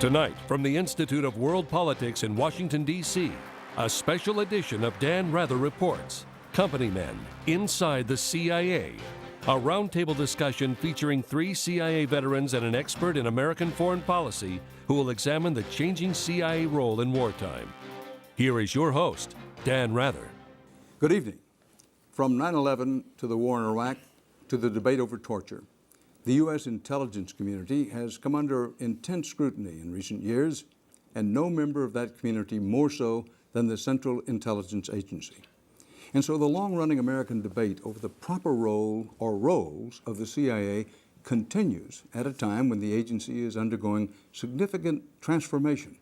Tonight, from the Institute of World Politics in Washington, D.C., a special edition of Dan Rather Reports, Company Men Inside the CIA, a roundtable discussion featuring 3 CIA veterans and an expert in American foreign policy who will examine the changing CIA role in wartime. Here is your host, Dan Rather. Good evening. From 9/11 to the war in Iraq to the debate over torture, the U.S. intelligence community has come under intense scrutiny in recent years, and no member of that community more so than the Central Intelligence Agency. And so the long-running American debate over the proper role or roles of the CIA continues at a time when the agency is undergoing significant transformation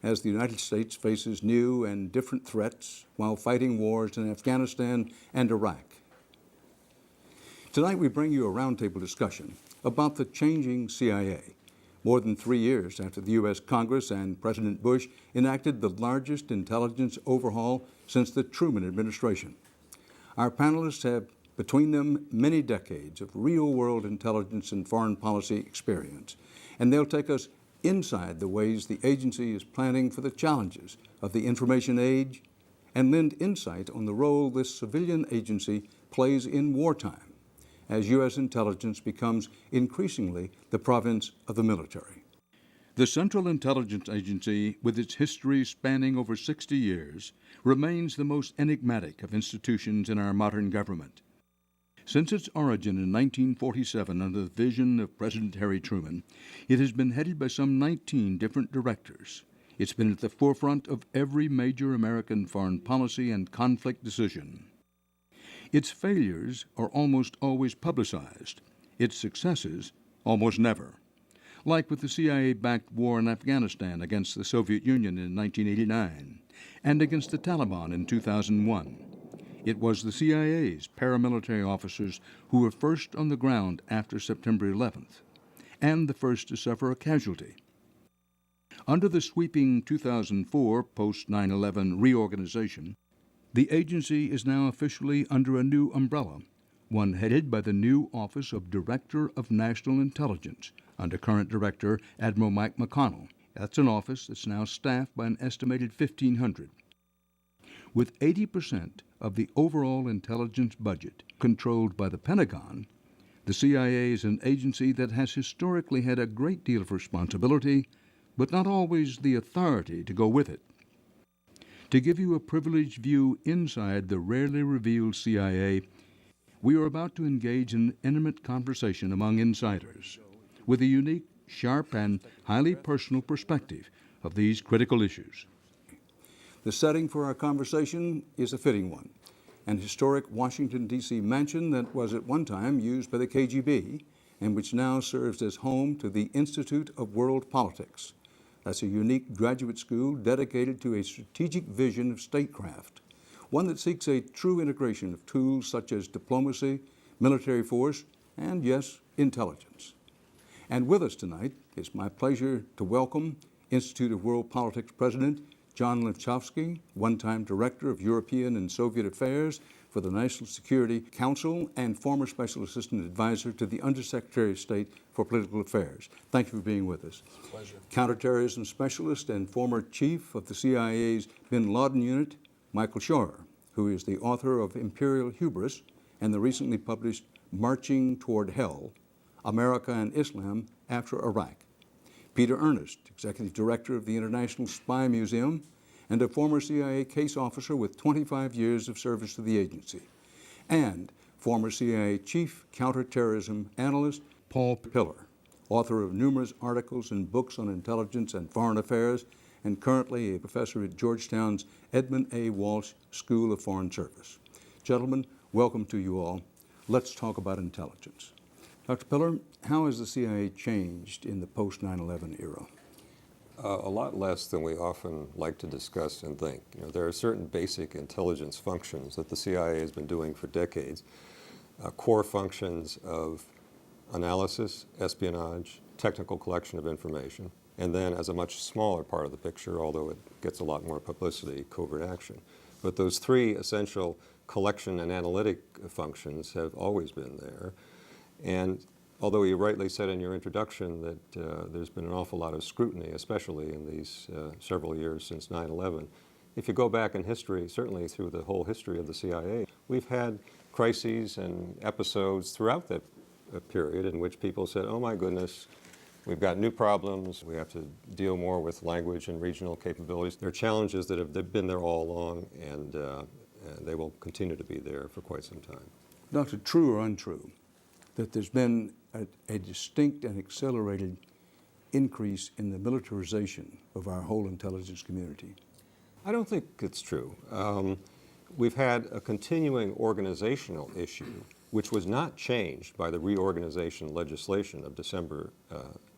as the United States faces new and different threats while fighting wars in Afghanistan and Iraq. Tonight we bring you a roundtable discussion about the changing CIA, more than 3 years after the U.S. Congress and President Bush enacted the largest intelligence overhaul since the Truman administration. Our panelists have between them many decades of real-world intelligence and foreign policy experience, and they'll take us inside the ways the agency is planning for the challenges of the information age and lend insight on the role this civilian agency plays in wartime as U.S. intelligence becomes increasingly the province of the military. The Central Intelligence Agency, with its history spanning over 60 years, remains the most enigmatic of institutions in our modern government. Since its origin in 1947 under the vision of President Harry Truman, it has been headed by some 19 different directors. It's been at the forefront of every major American foreign policy and conflict decision. Its failures are almost always publicized, its successes almost never. Like with the CIA-backed war in Afghanistan against the Soviet Union in 1989 and against the Taliban in 2001. It was the CIA's paramilitary officers who were first on the ground after September 11th and the first to suffer a casualty. Under the sweeping 2004 post-9/11 reorganization, the agency is now officially under a new umbrella, one headed by the new Office of Director of National Intelligence under current Director Admiral Mike McConnell. That's an office that's now staffed by an estimated 1,500. With 80% of the overall intelligence budget controlled by the Pentagon, the CIA is an agency that has historically had a great deal of responsibility, but not always the authority to go with it. To give you a privileged view inside the rarely revealed CIA, we are about to engage in an intimate conversation among insiders with a unique, sharp, and highly personal perspective of these critical issues. The setting for our conversation is a fitting one, an historic Washington, D.C. mansion that was at one time used by the KGB and which now serves as home to the Institute of World Politics. That's a unique graduate school dedicated to a strategic vision of statecraft, one that seeks a true integration of tools such as diplomacy, military force, and, yes, intelligence. And with us tonight, it's my pleasure to welcome Institute of World Politics President John Lifchowski, one-time Director of European and Soviet Affairs for the National Security Council and former Special Assistant Advisor to the Undersecretary of State for Political Affairs. Thank you for being with us. Pleasure. Counterterrorism Specialist and former Chief of the CIA's Bin Laden Unit, Michael Scheuer, who is the author of Imperial Hubris and the recently published Marching Toward Hell, America and Islam After Iraq. Peter Ernest, Executive Director of the International Spy Museum and a former CIA case officer with 25 years of service to the agency. And former CIA Chief Counterterrorism Analyst Paul Pillar, author of numerous articles and books on intelligence and foreign affairs, and currently a professor at Georgetown's Edmund A. Walsh School of Foreign Service. Gentlemen, welcome to you all. Let's talk about intelligence. Dr. Pillar, how has the CIA changed in the post-9/11 era? A lot less than we often like to discuss and think. There are certain basic intelligence functions that the CIA has been doing for decades. Core functions of analysis, espionage, technical collection of information, and then as a much smaller part of the picture, although it gets a lot more publicity, covert action. But those 3 essential collection and analytic functions have always been there. And although you rightly said in your introduction that there's been an awful lot of scrutiny, especially in these several years since 9/11, if you go back in history, certainly through the whole history of the CIA, we've had crises and episodes throughout that period in which people said, oh my goodness, we've got new problems, we have to deal more with language and regional capabilities. There are challenges that have been there all along, and they will continue to be there for quite some time. Doctor, true or untrue that there's been a distinct and accelerated increase in the militarization of our whole intelligence community? I don't think it's true. We've had a continuing organizational issue, which was not changed by the reorganization legislation of December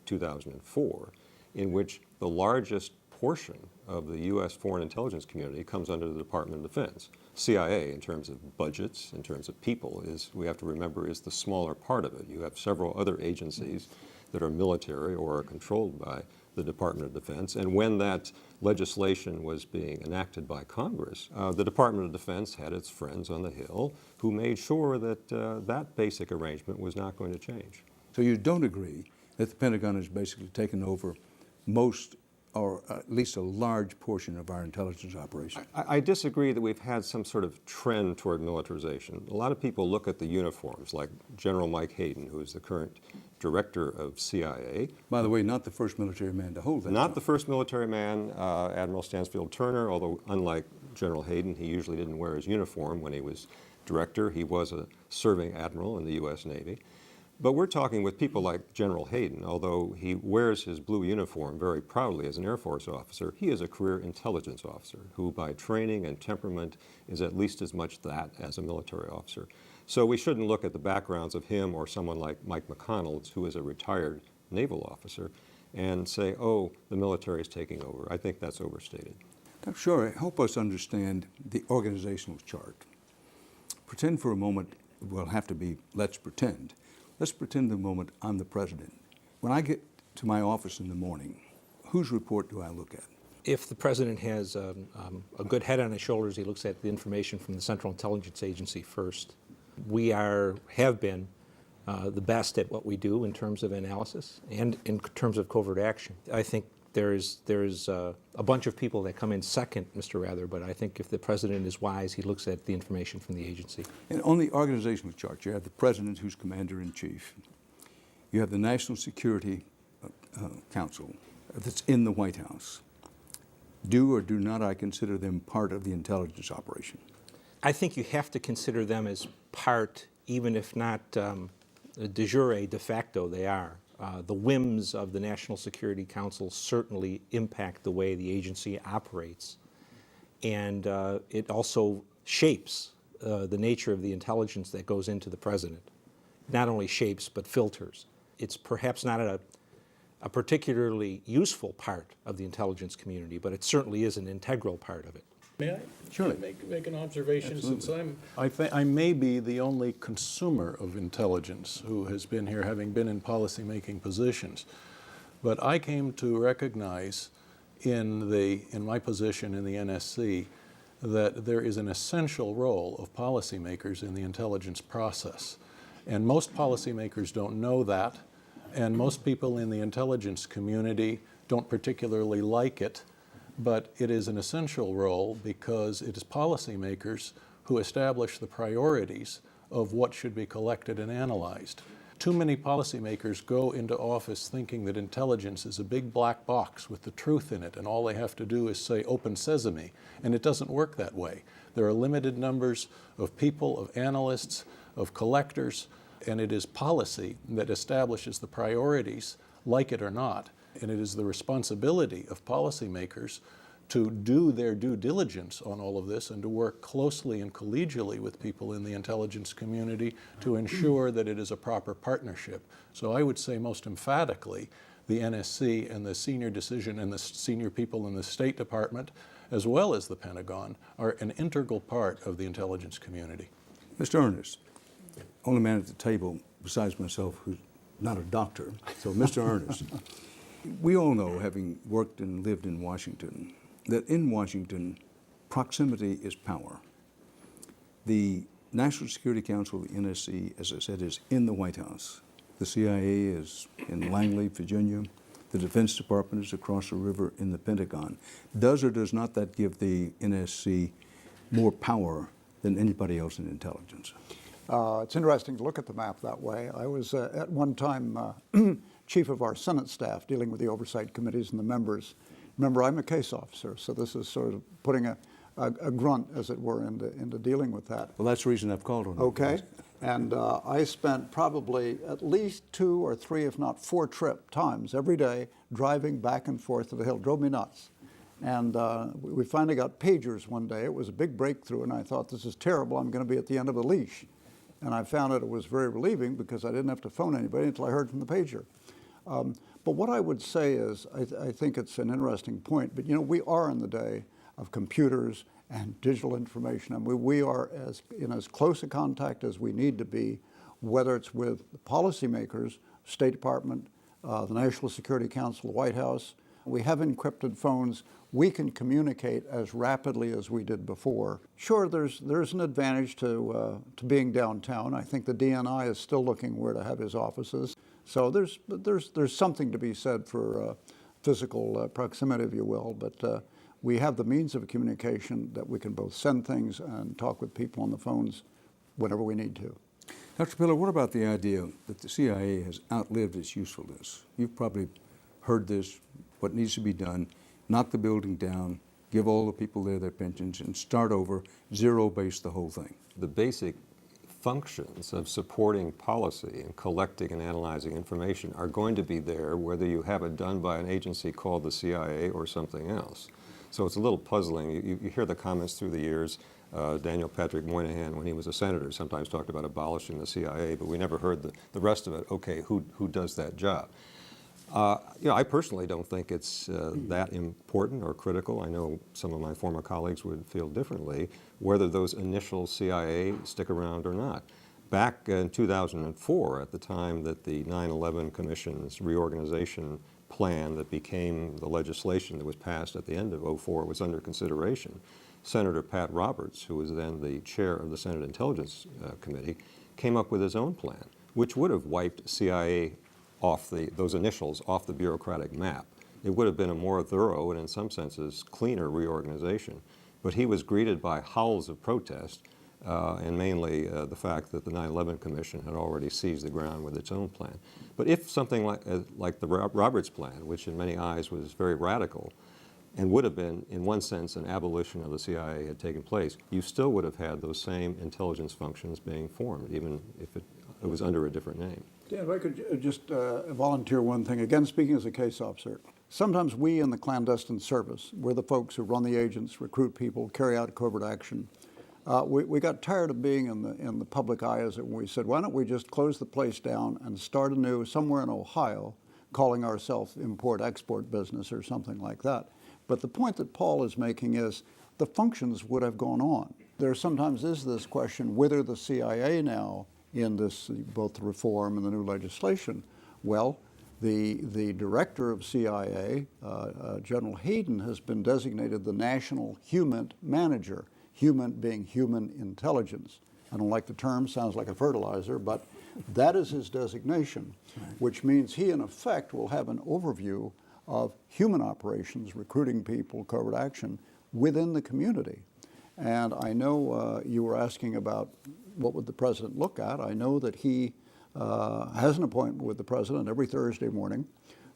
2004, in which the largest portion of the U.S. foreign intelligence community comes under the Department of Defense. CIA, in terms of budgets, in terms of people, we have to remember, is the smaller part of it. You have several other agencies that are military or are controlled by the Department of Defense. And when that legislation was being enacted by Congress, the Department of Defense had its friends on the Hill who made sure that that basic arrangement was not going to change. So you don't agree that the Pentagon has basically taken over most, or at least a large portion, of our intelligence operation? I disagree that we've had some sort of trend toward militarization. A lot of people look at the uniforms, like General Mike Hayden, who is the current director of CIA. By the way, not the first military man to hold that Not job. the first military man, Admiral Stansfield Turner, although unlike General Hayden, he usually didn't wear his uniform when he was director. He was a serving admiral in the U.S. Navy. But we're talking with people like General Hayden. Although he wears his blue uniform very proudly as an Air Force officer, he is a career intelligence officer who by training and temperament is at least as much that as a military officer. So we shouldn't look at the backgrounds of him or someone like Mike McConnell, who is a retired naval officer, and say, oh, the military is taking over. I think that's overstated. Dr. Shore, help us understand the organizational chart. Pretend for a moment, well, have to be, let's pretend a moment I'm the president. When I get to my office in the morning, whose report do I look at? If the president has a good head on his shoulders, he looks at the information from the Central Intelligence Agency first. We have been the best at what we do in terms of analysis and in terms of covert action. I think there's a bunch of people that come in second, Mr. Rather, but I think if the president is wise, he looks at the information from the agency. And on the organizational chart, you have the president who's commander-in-chief. You have the National Security Council that's in the White House. Do or do not I consider them part of the intelligence operation? I think you have to consider them as part, even if not de jure, de facto they are. The whims of the National Security Council certainly impact the way the agency operates. And it also shapes the nature of the intelligence that goes into the president. Not only shapes, but filters. It's perhaps not a particularly useful part of the intelligence community, but it certainly is an integral part of it. May I? Surely. Make an observation? Absolutely. Since I may be the only consumer of intelligence who has been here, having been in policymaking positions, but I came to recognize in my position in the NSC that there is an essential role of policymakers in the intelligence process. And most policymakers don't know that, and most people in the intelligence community don't particularly like it. But it is an essential role because it is policymakers who establish the priorities of what should be collected and analyzed. Too many policymakers go into office thinking that intelligence is a big black box with the truth in it, and all they have to do is say, open sesame, and it doesn't work that way. There are limited numbers of people, of analysts, of collectors, and it is policy that establishes the priorities, like it or not. And it is the responsibility of policymakers to do their due diligence on all of this and to work closely and collegially with people in the intelligence community to ensure that it is a proper partnership. So I would say most emphatically the NSC and the senior decision and the senior people in the State Department, as well as the Pentagon, are an integral part of the intelligence community. Mr. Ernest, only man at the table besides myself who's not a doctor, so Mr. Ernest. We all know, having worked and lived in Washington, that in Washington, proximity is power. The National Security Council, the NSC, as I said, is in the White House. The CIA is in Langley, Virginia. The Defense Department is across the river in the Pentagon. Does or does not that give the NSC more power than anybody else in intelligence? It's interesting to look at the map that way. I was at one time chief of our Senate staff dealing with the oversight committees and the members. Remember, I'm a case officer, so this is sort of putting a grunt, as it were, into dealing with that. Well, that's the reason I've called on you. Okay. And I spent probably at least 2 or 3, if not 4 times every day driving back and forth to the Hill. Drove me nuts. And we finally got pagers one day. It was a big breakthrough, and I thought, this is terrible. I'm going to be at the end of the leash. And I found that it was very relieving because I didn't have to phone anybody until I heard from the pager. But what I would say is, I think it's an interesting point, but you know, we are in the day of computers and digital information. I mean, we are in as close a contact as we need to be, whether it's with policymakers, State Department, the National Security Council, the White House. We have encrypted phones. We can communicate as rapidly as we did before. Sure, there's an advantage to being downtown. I think the DNI is still looking where to have his offices. So there's something to be said for physical proximity, if you will. But we have the means of communication that we can both send things and talk with people on the phones whenever we need to. Dr. Pillar, what about the idea that the CIA has outlived its usefulness? You've probably heard this, what needs to be done, knock the building down, give all the people there their pensions, and start over, zero-base the whole thing. The basic functions of supporting policy and collecting and analyzing information are going to be there whether you have it done by an agency called the CIA or something else. So it's a little puzzling. You hear the comments through the years. Daniel Patrick Moynihan, when he was a senator, sometimes talked about abolishing the CIA, but we never heard the rest of it. Okay, who does that job? You know, I personally don't think it's that important or critical. I know some of my former colleagues would feel differently, whether those initial CIA stick around or not. Back in 2004, at the time that the 9/11 Commission's reorganization plan that became the legislation that was passed at the end of '04 was under consideration, Senator Pat Roberts, who was then the chair of the Senate Intelligence Committee, came up with his own plan, which would have wiped CIA off those initials off the bureaucratic map. It would have been a more thorough and in some senses cleaner reorganization. But he was greeted by howls of protest and mainly the fact that the 9/11 Commission had already seized the ground with its own plan. But if something like the Roberts plan, which in many eyes was very radical and would have been, in one sense, an abolition of the CIA had taken place, you still would have had those same intelligence functions being formed, even if it was under a different name. Dan, if I could just volunteer one thing, again, speaking as a case officer. Sometimes we in the clandestine service, we're the folks who run the agents, recruit people, carry out covert action. We got tired of being in the public eye, as it were. We said, why don't we just close the place down and start anew somewhere in Ohio, calling ourselves import-export business or something like that. But the point that Paul is making is the functions would have gone on. There sometimes is this question whether the CIA now, in this both the reform and the new legislation, well, the director of CIA, General Hayden, has been designated the National Human Manager, human being human intelligence. I don't like the term, sounds like a fertilizer, but that is his designation, which means he, in effect, will have an overview of human operations, recruiting people, covert action, within the community. And I know you were asking about what would the president look at. I know that he has an appointment with the president every Thursday morning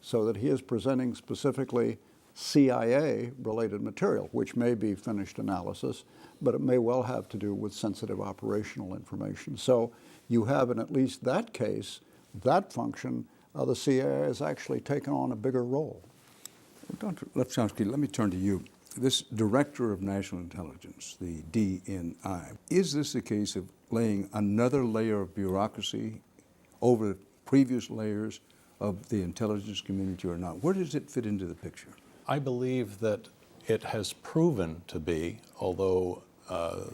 so that he is presenting specifically CIA-related material, which may be finished analysis, but it may well have to do with sensitive operational information. So you have, in at least that case, that function, the CIA has actually taken on a bigger role. Dr. Lepchowski, let me turn to you. This Director of National Intelligence, the DNI, is this a case of laying another layer of bureaucracy over previous layers of the intelligence community or not? Where does it fit into the picture? I believe that it has proven to be, although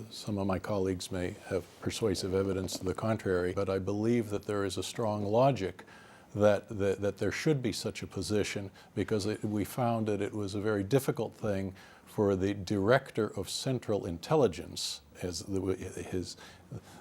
some of my colleagues may have persuasive evidence to the contrary, but I believe that there is a strong logic that there should be such a position, because we found that it was a very difficult thing for the Director of Central Intelligence,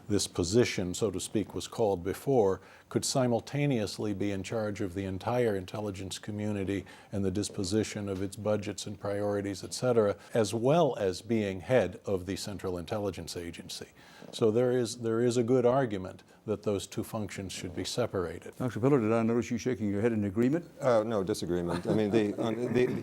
this position, so to speak, was called before, could simultaneously be in charge of the entire intelligence community and the disposition of its budgets and priorities, et cetera, as well as being head of the Central Intelligence Agency. So there is a good argument that those two functions should be separated. Dr. Pillar, did I notice you shaking your head in agreement? No, disagreement. I mean,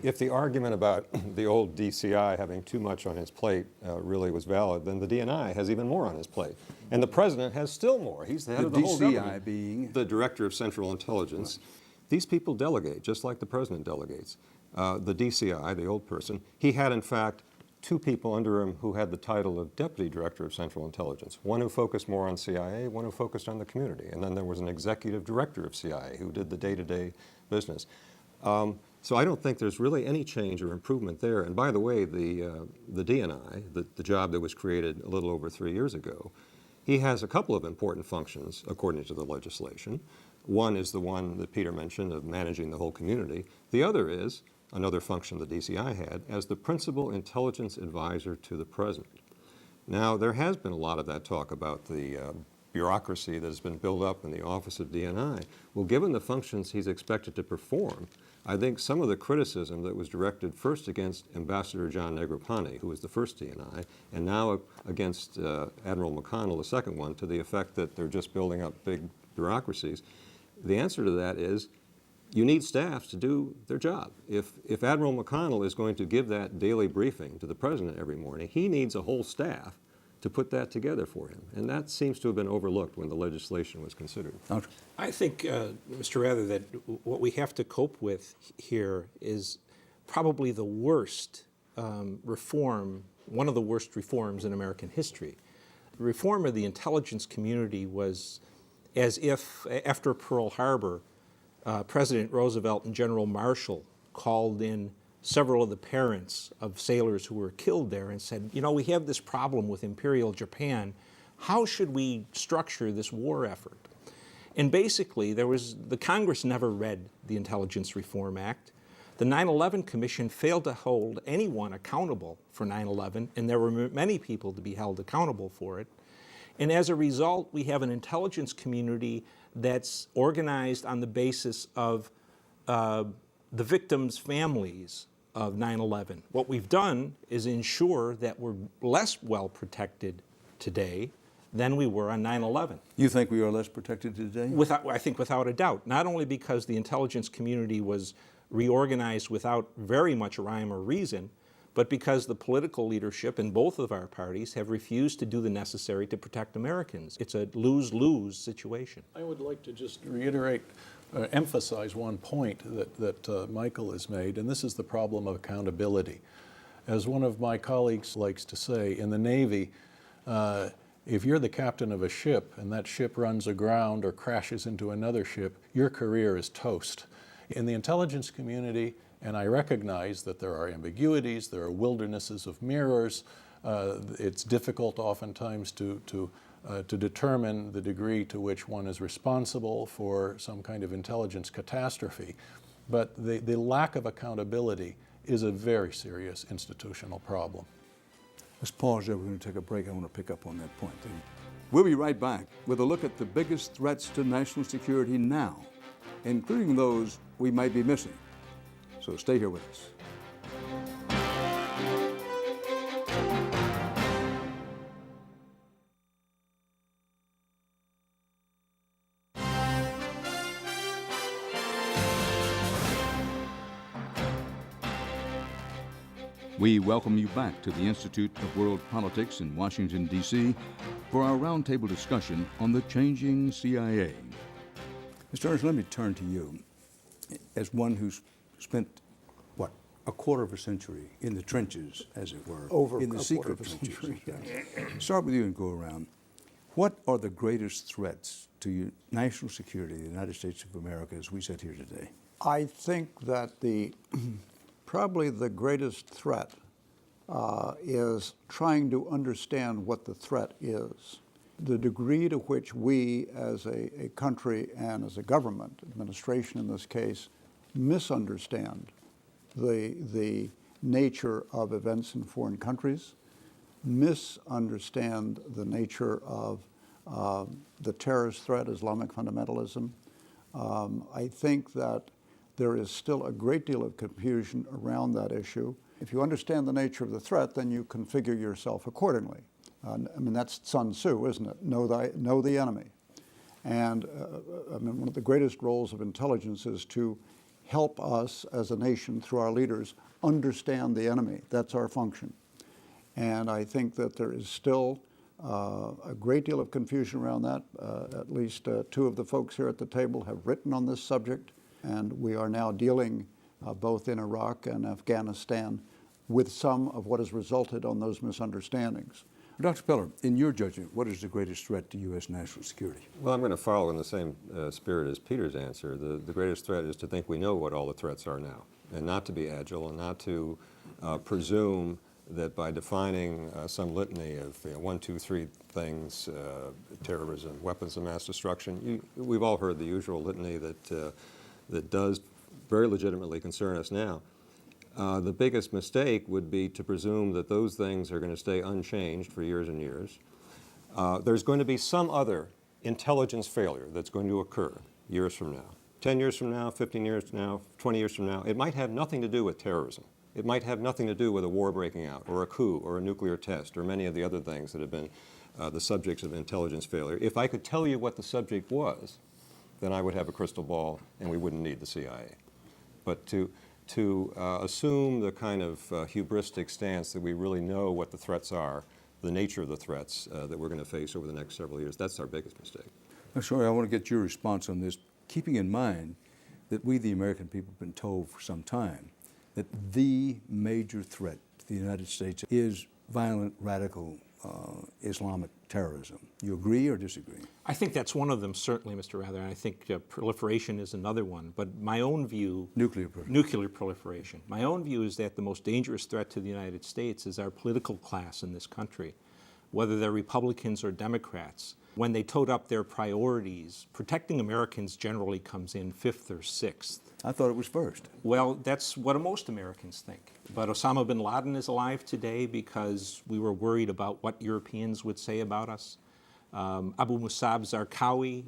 if the argument about the old DCI having too much on his plate really was valid, then the DNI has even more on his plate. And the president has still more. He's the head of the whole government. The DCI being? The Director of Central Intelligence. Right. These people delegate, just like the president delegates. The DCI, the old person, he had, in fact, two people under him who had the title of Deputy Director of Central Intelligence, one who focused more on CIA, one who focused on the community, and then there was an Executive Director of CIA who did the day-to-day business. So I don't think there's really any change or improvement there. And by the way, the DNI, the job that was created a little over 3 years ago, he has a couple of important functions according to the legislation. One is the one that Peter mentioned of managing the whole community. The other is another function the DCI had as the principal intelligence advisor to the president. Now, there has been a lot of that talk about the bureaucracy that has been built up in the office of DNI. Well, given the functions he's expected to perform, I think some of the criticism that was directed first against Ambassador John Negroponte, who was the first DNI, and now against Admiral McConnell, the second one, to the effect that they're just building up big bureaucracies, the answer to that is you need staffs to do their job. If Admiral McConnell is going to give that daily briefing to the president every morning, he needs a whole staff to put that together for him. And that seems to have been overlooked when the legislation was considered. I think, Mr. Rather, that what we have to cope with here is probably the worst reform, one of the worst reforms in American history. The reform of the intelligence community was as if, after Pearl Harbor, President Roosevelt and General Marshall called in several of the parents of sailors who were killed there and said, you know, we have this problem with Imperial Japan. How should we structure this war effort? And basically, the Congress never read the Intelligence Reform Act. The 9/11 Commission failed to hold anyone accountable for 9/11, and there were many people to be held accountable for it. And as a result, we have an intelligence community that's organized on the basis of the victims' families of 9/11. What we've done is ensure that we're less well protected today than we were on 9/11. You think we are less protected today? I think without a doubt. Not only because the intelligence community was reorganized without very much rhyme or reason, but because the political leadership in both of our parties have refused to do the necessary to protect Americans. It's a lose-lose situation. I would like to just reiterate, emphasize one point that Michael has made, and this is the problem of accountability. As one of my colleagues likes to say, in the Navy, if you're the captain of a ship and that ship runs aground or crashes into another ship, your career is toast. In the intelligence community, and I recognize that there are ambiguities, there are wildernesses of mirrors. It's difficult oftentimes to determine the degree to which one is responsible for some kind of intelligence catastrophe. But the lack of accountability is a very serious institutional problem. Let's pause there. We're going to take a break. I want to pick up on that point. We'll be right back with a look at the biggest threats to national security now, including those we might be missing. So stay here with us. We welcome you back to the Institute of World Politics in Washington, D.C. for our roundtable discussion on the changing CIA. Mr. Ernst, let me turn to you. As one who's spent, a quarter of a century in the trenches, as it were, in the secret trenches. Start with you and go around. What are the greatest threats to national security of the United States of America as we sit here today? I think that probably the greatest threat is trying to understand what the threat is. The degree to which we as a country and as a government, administration in this case, misunderstand the nature of events in foreign countries, misunderstand the nature of the terrorist threat, Islamic fundamentalism. I think that there is still a great deal of confusion around that issue. If you understand the nature of the threat, then you configure yourself accordingly. I mean, that's Sun Tzu, isn't it? Know the enemy. And I mean, one of the greatest roles of intelligence is to help us as a nation, through our leaders, understand the enemy. That's our function. And I think that there is still a great deal of confusion around that. At least two of the folks here at the table have written on this subject, and we are now dealing both in Iraq and Afghanistan with some of what has resulted on those misunderstandings. Dr. Piller, in your judgment, what is the greatest threat to U.S. national security? Well, I'm going to follow in the same spirit as Peter's answer. The greatest threat is to think we know what all the threats are now, and not to be agile, and not to presume that by defining some litany of 1, 2, 3 things, terrorism, weapons of mass destruction, we've all heard the usual litany that does very legitimately concern us now. The biggest mistake would be to presume that those things are going to stay unchanged for years and years. There's going to be some other intelligence failure that's going to occur years from now, 10 years from now, 15 years from now, 20 years from now. It might have nothing to do with terrorism. It might have nothing to do with a war breaking out, or a coup, or a nuclear test, or many of the other things that have been the subjects of intelligence failure. If I could tell you what the subject was, then I would have a crystal ball and we wouldn't need the CIA. But to assume the kind of hubristic stance that we really know what the threats are, the nature of the threats that we're going to face over the next several years, that's our biggest mistake. I'm sorry, I want to get your response on this, keeping in mind that we, the American people, have been told for some time that the major threat to the United States is violent, radical Islamic terrorism. You agree or disagree? I think that's one of them, certainly, Mr. Rather, and I think proliferation is another one. But my own view... Nuclear proliferation. My own view is that the most dangerous threat to the United States is our political class in this country, whether they're Republicans or Democrats. When they tote up their priorities, protecting Americans generally comes in 5th or 6th. I thought it was first. Well, that's what most Americans think. But Osama bin Laden is alive today because we were worried about what Europeans would say about us. Abu Musab Zarqawi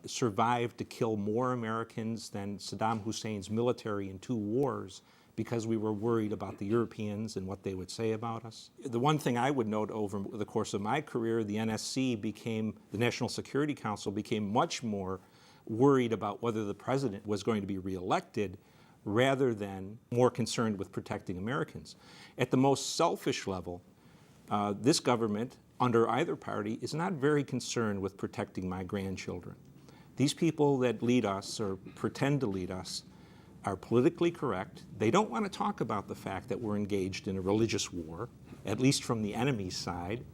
survived to kill more Americans than Saddam Hussein's military in 2 wars because we were worried about the Europeans and what they would say about us. The one thing I would note over the course of my career, the NSC the National Security Council became much more worried about whether the president was going to be reelected rather than more concerned with protecting Americans. At the most selfish level, this government, under either party, is not very concerned with protecting my grandchildren. These people that lead us or pretend to lead us are politically correct. They don't want to talk about the fact that we're engaged in a religious war, at least from the enemy's side.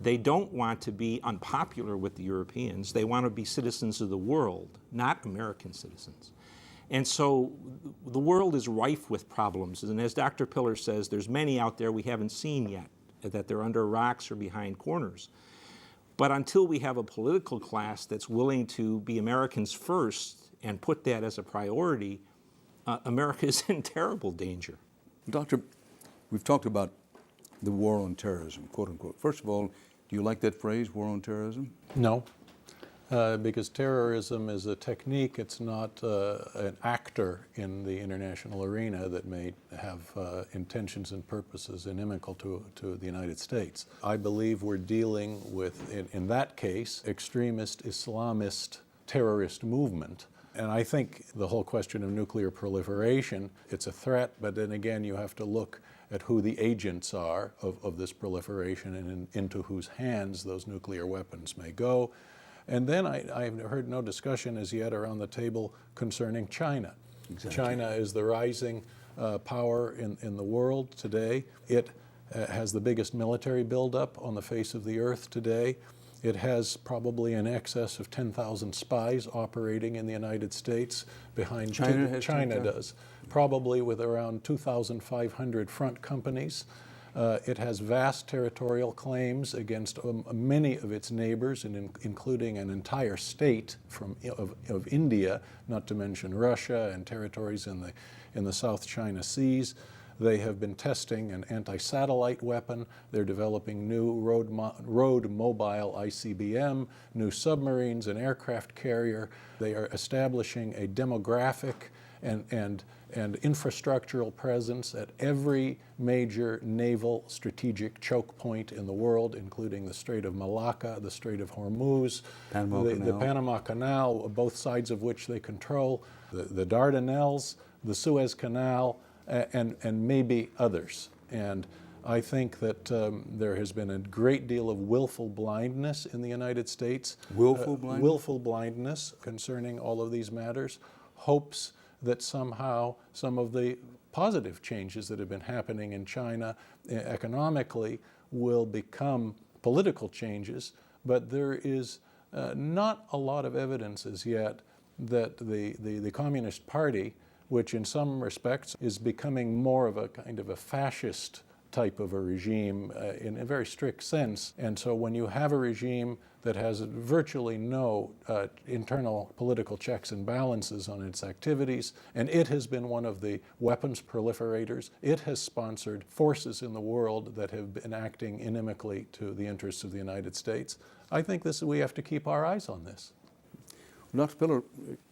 They don't want to be unpopular with the Europeans. They want to be citizens of the world, not American citizens. And so the world is rife with problems. And as Dr. Piller says, there's many out there we haven't seen yet, that they're under rocks or behind corners. But until we have a political class that's willing to be Americans first and put that as a priority, America is in terrible danger. Doctor, we've talked about the war on terrorism, quote unquote. First of all, do you like that phrase, war on terrorism? No, because terrorism is a technique. It's not an actor in the international arena that may have intentions and purposes inimical to the United States. I believe we're dealing with, in that case, extremist Islamist terrorist movement. And I think the whole question of nuclear proliferation, it's a threat, but then again you have to look at who the agents are of this proliferation and into whose hands those nuclear weapons may go. And then I've heard no discussion as yet around the table concerning China. Exactly. China is the rising power in the world today. It has the biggest military buildup on the face of the earth today. It has probably in excess of 10,000 spies operating in the United States behind China does, probably with around 2,500 front companies. It has vast territorial claims against many of its neighbors, and including an entire state of India, not to mention Russia and territories in the South China Seas. They have been testing an anti-satellite weapon. They're developing new road mobile ICBM, new submarines, an aircraft carrier. They are establishing a demographic and infrastructural presence at every major naval strategic choke point in the world, including the Strait of Malacca, the Strait of Hormuz, the Panama Canal, both sides of which they control, the Dardanelles, the Suez Canal, and maybe others. And I think that there has been a great deal of willful blindness in the United States. Willful blindness? Willful blindness concerning all of these matters. Hopes that somehow some of the positive changes that have been happening in China economically will become political changes, but there is not a lot of evidence as yet that the Communist Party, which in some respects is becoming more of a kind of a fascist type of a regime in a very strict sense. And so when you have a regime that has virtually no internal political checks and balances on its activities, and it has been one of the weapons proliferators, it has sponsored forces in the world that have been acting inimically to the interests of the United States, I think we have to keep our eyes on this. Dr. Spiller,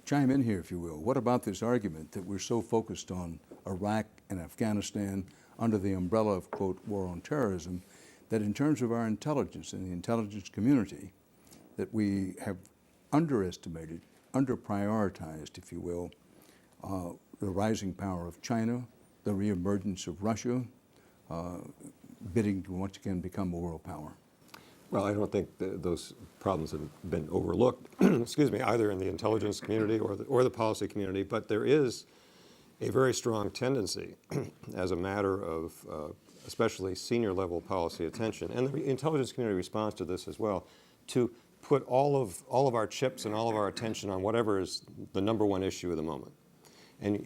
chime in here, if you will. What about this argument that we're so focused on Iraq and Afghanistan under the umbrella of, quote, war on terrorism, that in terms of our intelligence and the intelligence community, that we have underestimated, underprioritized, if you will, the rising power of China, the reemergence of Russia, bidding to once again become a world power? Well, I don't think those problems have been overlooked, excuse me, either in the intelligence community or the policy community, but there is a very strong tendency as a matter of especially senior level policy attention, and the intelligence community responds to this as well, to put all of our chips and all of our attention on whatever is the number one issue of the moment. And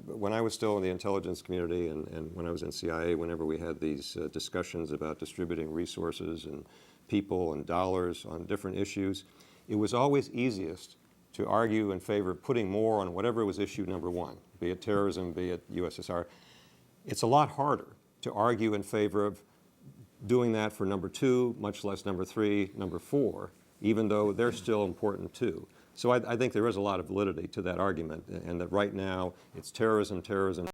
when I was still in the intelligence community and when I was in CIA, whenever we had these discussions about distributing resources and people and dollars on different issues, it was always easiest to argue in favor of putting more on whatever was issue number one, be it terrorism, be it USSR. It's a lot harder to argue in favor of doing that for number two, much less number three, number four, even though they're still important too. So I think there is a lot of validity to that argument, and that right now it's terrorism, terrorism,